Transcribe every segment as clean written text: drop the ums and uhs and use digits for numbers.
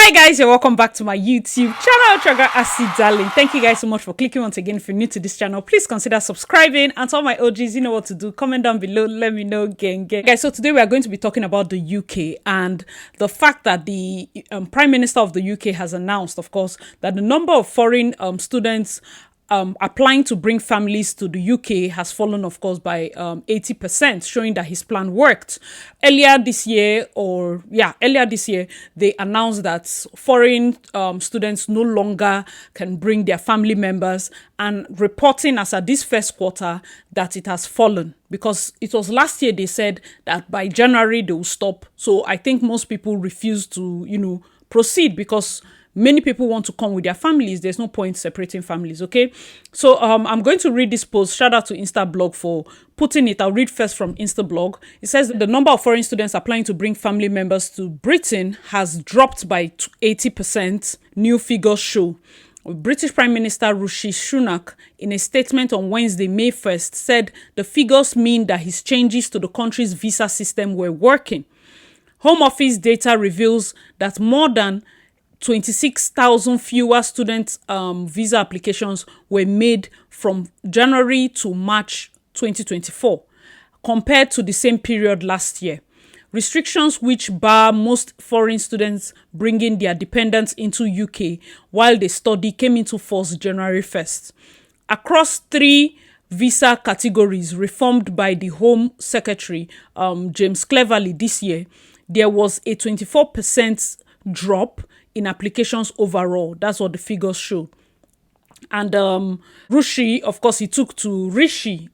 Hey guys, and welcome back to my YouTube channel, Trigger Acid Darling. Thank you guys so much for clicking once again. If you're new to this channel, please consider subscribing. And to all my OGs, you know what to do. Comment down below, let me know, gang. Guys, so today we are going to be talking about the UK and the fact that the Prime Minister of the UK has announced, of course, that the number of foreign students applying to bring families to the UK has fallen, of course, by 80%, showing that his plan worked. Earlier this year, they announced that foreign students no longer can bring their family members, and reporting as at this first quarter that it has fallen, because it was last year they said that by January they will stop. So I think most people refuse to, proceed because many people want to come with their families. There's no point separating families, okay? So I'm going to read this post. Shout out to Instablog for putting it. I'll read first from Instablog. It says the number of foreign students applying to bring family members to Britain has dropped by 80%, new figures show. British Prime Minister Rishi Sunak, in a statement on Wednesday, May 1st, said the figures mean that his changes to the country's visa system were working. Home Office data reveals that more than 26,000 fewer student visa applications were made from January to March 2024 compared to the same period last year. Restrictions which bar most foreign students bringing their dependents into UK while they study came into force January 1st. Across three visa categories reformed by the Home Secretary, James Cleverly, this year, there was a 24% drop in applications overall. That's what the figures show. And Rishi, of course, he took to his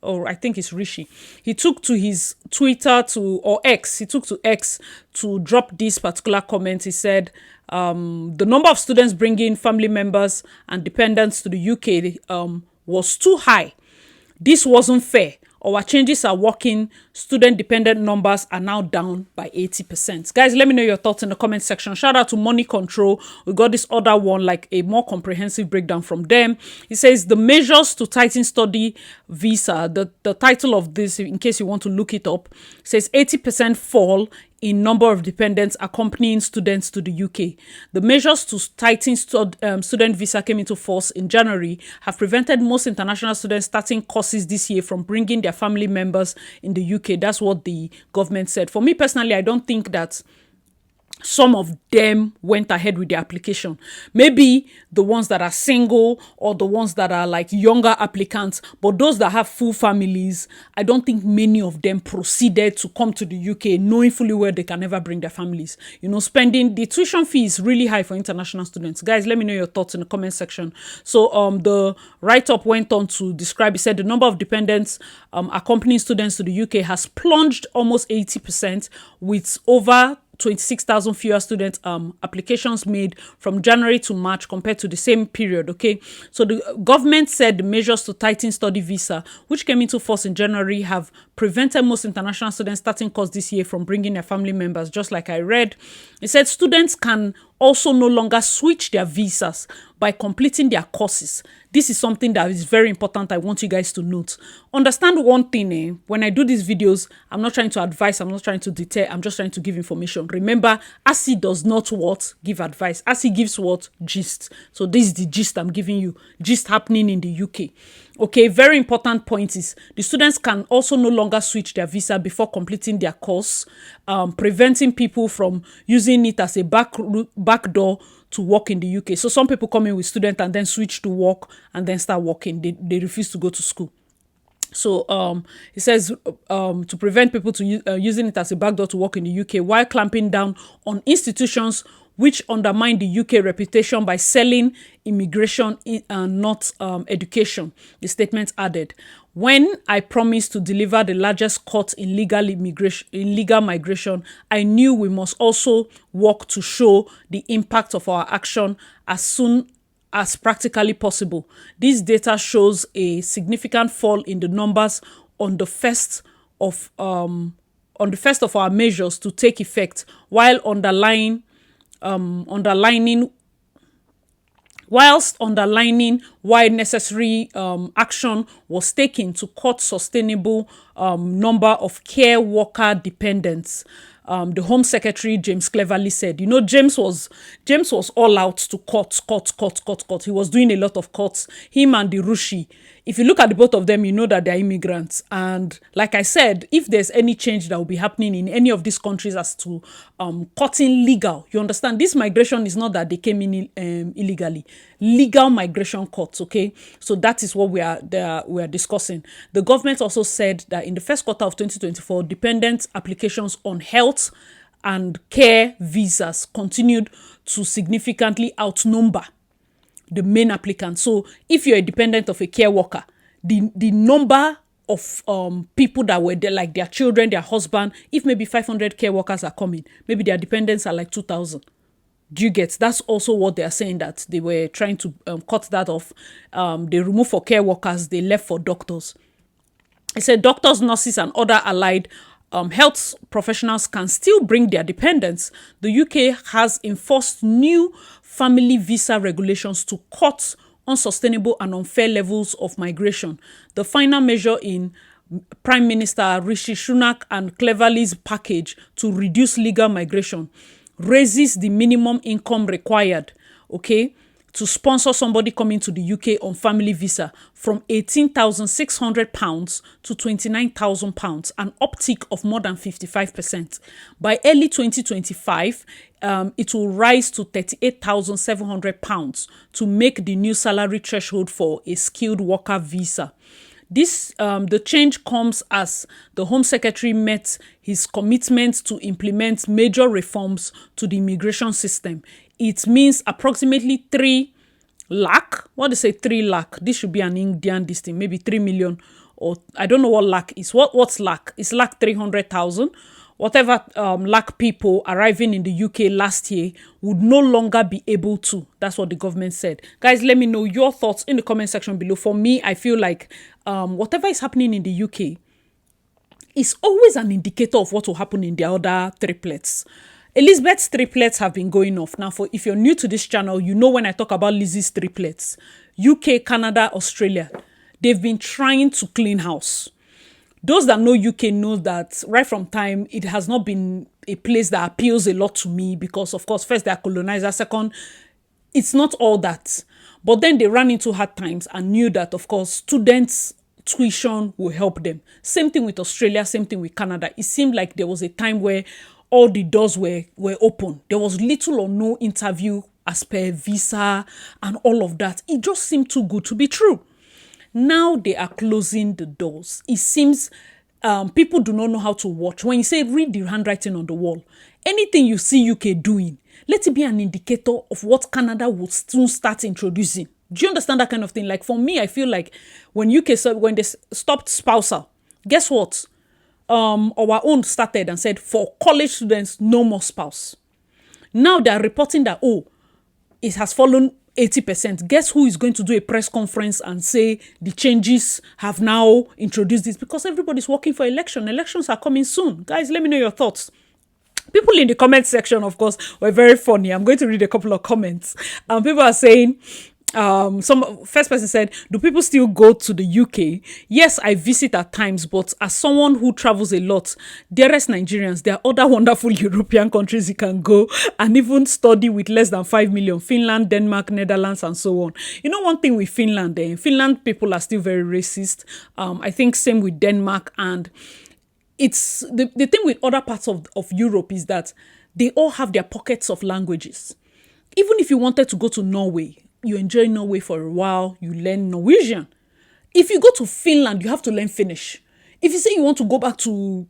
Twitter or X. He took to X to drop this particular comment. He said, the number of students bringing family members and dependents to the UK was too high. This wasn't fair. Our changes are working. Student dependent numbers are now down by 80%. Guys, let me know your thoughts in the comment section. Shout out to Money Control. We got this other one, like a more comprehensive breakdown from them. It says the measures to tighten study visa. The title of this, in case you want to look it up, says 80% fall in number of dependents accompanying students to the UK. The measures to tighten student visa came into force in January, have prevented most international students starting courses this year from bringing their family members in the UK. That's what the government said. For me personally, I don't think that some of them went ahead with the application. Maybe the ones that are single or the ones that are like younger applicants, but those that have full families, I don't think many of them proceeded to come to the UK knowing fully well they can never bring their families. Spending the tuition fee is really high for international students. Guys, let me know your thoughts in the comment section. So the write-up went on to describe, it said the number of dependents accompanying students to the UK has plunged almost 80%, with over 26,000 fewer student applications made from January to March compared to the same period, okay? So the government said the measures to tighten study visa, which came into force in January, have prevented most international students starting course this year from bringing their family members, just like I read. It said students can also no longer switch their visas by completing their courses. This is something that is very important. I want you guys to note. Understand one thing, when I do these videos, I'm not trying to advise, I'm not trying to deter, I'm just trying to give information. Remember, ASI does not give advice. ASI gives gist. So this is the gist I'm giving you. Gist happening in the UK. Okay, very important point is the students can also no longer switch their visa before completing their course, preventing people from using it as a back door to work in the UK. So some people come in with student and then switch to work and then start working. They refuse to go to school. So it says to prevent people to using it as a backdoor to work in the UK, while clamping down on institutions which undermine the UK reputation by selling immigration and not education. The statement added, when I promised to deliver the largest cut in illegal migration, I knew we must also work to show the impact of our action as soon as practically possible. This data shows a significant fall in the numbers on the first of our measures to take effect, while underlining why necessary action was taken to cut sustainable number of care worker dependents. the Home Secretary James Cleverly said. You know, James was all out to cut. He was doing a lot of cuts. Him and the Rushi. If you look at the both of them, you know that they're immigrants. And like I said, if there's any change that will be happening in any of these countries as to cutting legal, you understand, this migration is not that they came in illegally. Legal migration cuts, okay? So that is what we are discussing. The government also said that in the first quarter of 2024, dependent applications on health and care visas continued to significantly outnumber the main applicant. So if you're a dependent of a care worker, the number of people that were there, like their children, their husband, if maybe 500 care workers are coming, maybe their dependents are like 2,000. Do you get? That's also what they are saying, that they were trying to cut that off. They removed for care workers, they left for doctors. It said doctors, nurses, and other allied health professionals can still bring their dependents. The UK has enforced new family visa regulations to cut unsustainable and unfair levels of migration. The final measure in Prime Minister Rishi Sunak and Cleverly's package to reduce legal migration raises the minimum income required, okay, to sponsor somebody coming to the UK on family visa from £18,600 to £29,000, an uptick of more than 55%. By early 2025, it will rise to £38,700 to make the new salary threshold for a skilled worker visa. This the change comes as the Home Secretary met his commitment to implement major reforms to the immigration system. It means approximately 3 lakh. What do you say 3 lakh? This should be an Indian this thing, maybe 3 million, or I don't know what lakh is. What's lakh? It's lakh 300,000. Whatever lakh people arriving in the UK last year would no longer be able to. That's what the government said. Guys, let me know your thoughts in the comment section below. For me, I feel like whatever is happening in the UK is always an indicator of what will happen in the other triplets. Elizabeth's triplets have been going off. Now, if you're new to this channel, you know when I talk about Lizzie's triplets, UK, Canada, Australia, they've been trying to clean house. Those that know UK know that right from time, it has not been a place that appeals a lot to me because, of course, first, they are colonizers. Second, it's not all that. But then they ran into hard times and knew that, of course, students' tuition will help them. Same thing with Australia, same thing with Canada. It seemed like there was a time where all the doors were open. There was little or no interview as per visa and all of that. It just seemed too good to be true. Now they are closing the doors. It seems people do not know how to watch. When you say read the handwriting on the wall, anything you see UK doing, let it be an indicator of what Canada will soon start introducing. Do you understand that kind of thing? Like for me, I feel like when when they stopped spousal, guess what? Our own started and said for college students, no more spouse. Now they are reporting that, oh, it has fallen 80%. Guess who is going to do a press conference and say the changes have now introduced this? Because everybody's working for election. Elections are coming soon. Guys, let me know your thoughts. People in the comment section, of course, were very funny. I'm going to read a couple of comments. People are saying, first person said, do people still go to the UK? Yes, I visit at times, but as someone who travels a lot, dearest Nigerians, there are other wonderful European countries you can go and even study with less than 5 million. Finland, Denmark, Netherlands, and so on. You know, one thing with Finland, Finland people are still very racist. I think same with Denmark. And it's the thing with other parts of Europe is that they all have their pockets of languages. Even if you wanted to go to Norway, you enjoy Norway for a while, you learn Norwegian. If you go to Finland, you have to learn Finnish. If you say you want to go back to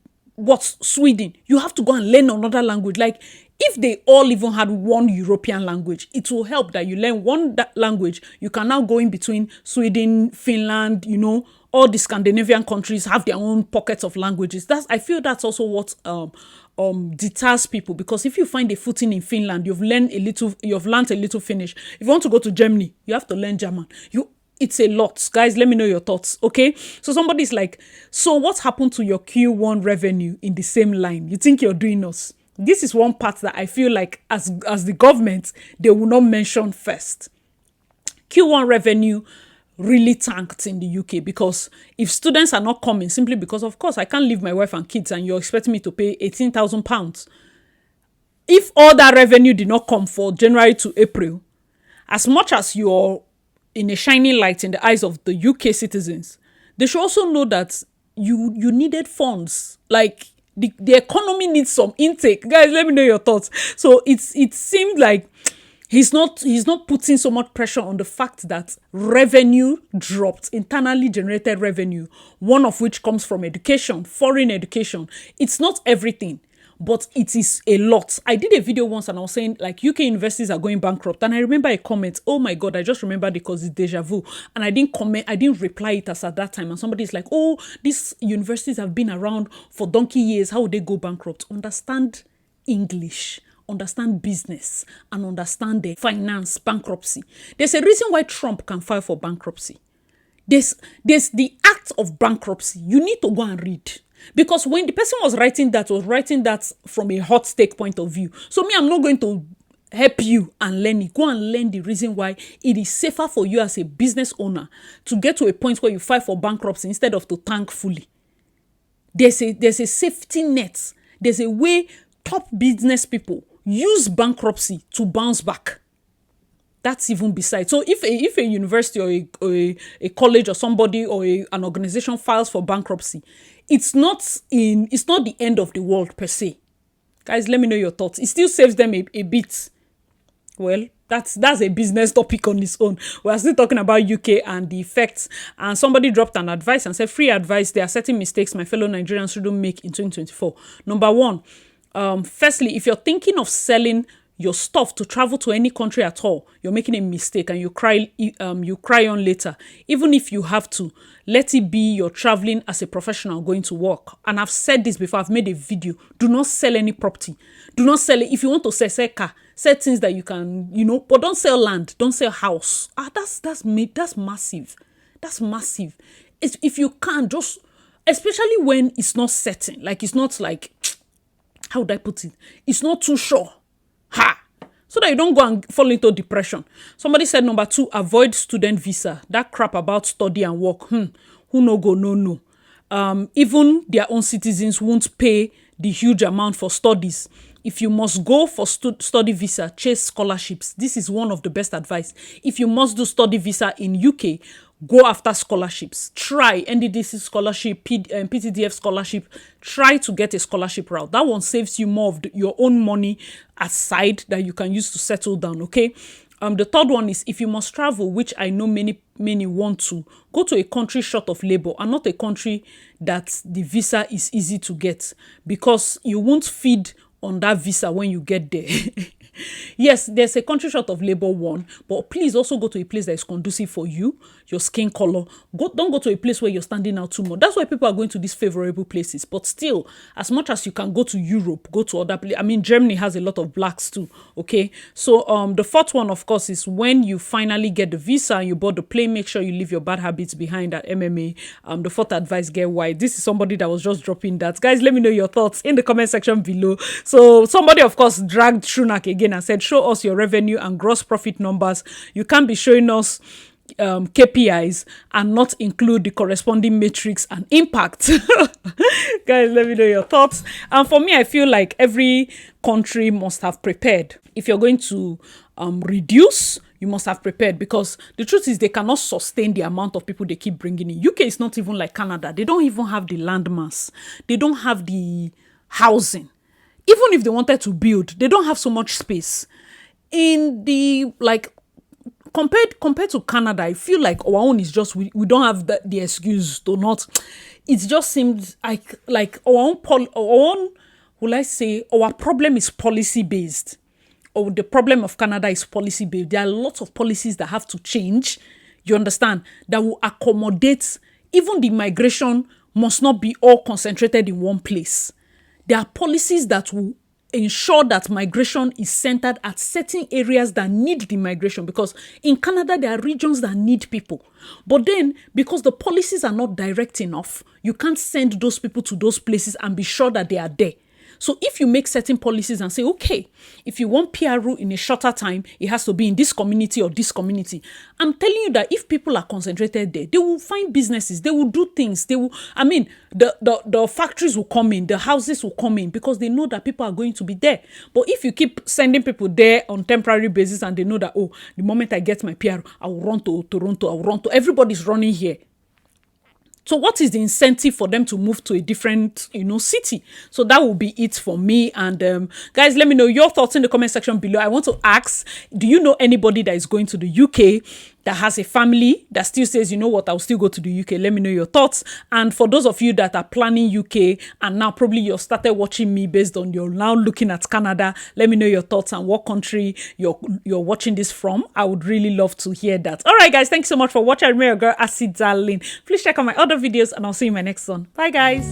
Sweden, you have to go and learn another language. Like if they all even had one European language, it will help that you learn one language. You can now go in between Sweden, Finland, you know, all the Scandinavian countries have their own pockets of languages. I feel that's also what deters people, because if you find a footing in Finland, you've learned a little Finnish. If you want to go to Germany, you have to learn German. It's a lot. Guys, let me know your thoughts, okay? So somebody's like, so what happened to your Q1 revenue in the same line? You think you're doing us? This is one part that I feel like as the government, they will not mention first. Q1 revenue really tanked in the UK, because if students are not coming simply because, of course, I can't leave my wife and kids and you're expecting me to pay £18,000. If all that revenue did not come for January to April, as much as you're in a shining light in the eyes of the UK citizens, they should also know that you needed funds. Like the economy needs some intake. Guys, let me know your thoughts. So it seemed like he's not putting so much pressure on the fact that revenue dropped, internally generated revenue, one of which comes from education, foreign education. It's not everything, but it is a lot. I did a video once and I was saying, like, UK universities are going bankrupt. And I remember a comment, oh my God, I just remembered because it's deja vu. And I didn't comment, I didn't reply it as at that time. And somebody's like, oh, these universities have been around for donkey years. How would they go bankrupt? Understand English, understand business, and understand the finance bankruptcy. There's a reason why Trump can file for bankruptcy. There's the act of bankruptcy. You need to go and read. Because when the person was writing that from a hot take point of view. So me, I'm not going to help you and learn it. Go and learn the reason why it is safer for you as a business owner to get to a point where you file for bankruptcy instead of to tank fully. There's a safety net. There's a way top business people use bankruptcy to bounce back. That's even beside. So if a university or a college or somebody or an organization files for bankruptcy, it's not the end of the world per se. Guys, let me know your thoughts. It still saves them a bit. Well, that's a business topic on its own. We're still talking about UK and the effects. And somebody dropped an advice and said, free advice, there are certain mistakes my fellow Nigerians shouldn't make in 2024. Number one, firstly, if you're thinking of selling your stuff to travel to any country at all, you're making a mistake and you cry on later. Even if you have to, let it be you're traveling as a professional going to work. And I've said this before, I've made a video. Do not sell any property. Do not sell it. If you want to sell car, sell things that you can, but don't sell land, don't sell house. That's massive. That's massive. If you can, just, especially when it's not certain, like it's not like, how would I put it? It's not too sure. So that you don't go and fall into depression. Somebody said, number 2, avoid student visa. That crap about study and work. Who no go, no. Even their own citizens won't pay the huge amount for studies. If you must go for study visa, chase scholarships. This is one of the best advice. If you must do study visa in UK, go after scholarships. Try NDDC scholarship, PTDF scholarship. Try to get a scholarship route. That one saves you more of your own money aside that you can use to settle down, okay? The third one is, if you must travel, which I know many want to, go to a country short of labor and not a country that the visa is easy to get, because you won't feed on that visa when you get there. Yes, there's a country short of labor one, but please also go to a place that is conducive for you, your skin color. Don't go to a place where you're standing out too much. That's why people are going to these favorable places. But still, as much as you can go to Europe, go to other places. I mean, Germany has a lot of blacks too, okay? So the fourth one, of course, is when you finally get the visa and you board the plane, make sure you leave your bad habits behind at MMA. The fourth advice, get white. This is somebody that was just dropping that. Guys, let me know your thoughts in the comment section below. So somebody, of course, dragged Shunak again and said, show us your revenue and gross profit numbers. You can't be showing us KPIs and not include the corresponding metrics and impact. Guys, let me know your thoughts. And for me, I feel like every country must have prepared. If you're going to reduce, you must have prepared, because the truth is they cannot sustain the amount of people they keep bringing in. UK is not even like Canada. They don't even have the land mass. They don't have the housing. Even if they wanted to build, they don't have so much space. In the, like, compared to Canada, I feel like our own is just, we don't have the excuse to not. It just seems like our own, will I say, our problem is policy based. Or the problem of Canada is policy based. There are lots of policies that have to change, you understand, that will accommodate. Even the migration must not be all concentrated in one place. There are policies that will ensure that migration is centered at certain areas that need the migration, because in Canada, there are regions that need people. But then, because the policies are not direct enough, you can't send those people to those places and be sure that they are there. So if you make certain policies and say, okay, if you want PRU in a shorter time, it has to be in this community or this community. I'm telling you that if people are concentrated there, they will find businesses, they will do things, they will, I mean, the factories will come in, the houses will come in, because they know that people are going to be there. But if you keep sending people there on temporary basis and they know that, oh, the moment I get my PR, I will run to Toronto, I will run to, everybody's running here. So what is the incentive for them to move to a different, city? So that will be it for me. And guys, let me know your thoughts in the comment section below. I want to ask, do you know anybody that is going to the UK that has a family that still says, you know what, I'll still go to the UK? Let me know your thoughts. And for those of you that are planning UK and now probably you've started watching me based on you're now looking at Canada, let me know your thoughts and what country you're watching this from. I would really love to hear that. All right, guys, thanks so much for watching. I'm your girl, Acid Darling. Please check out my other videos and I'll see you in my next one. Bye, guys.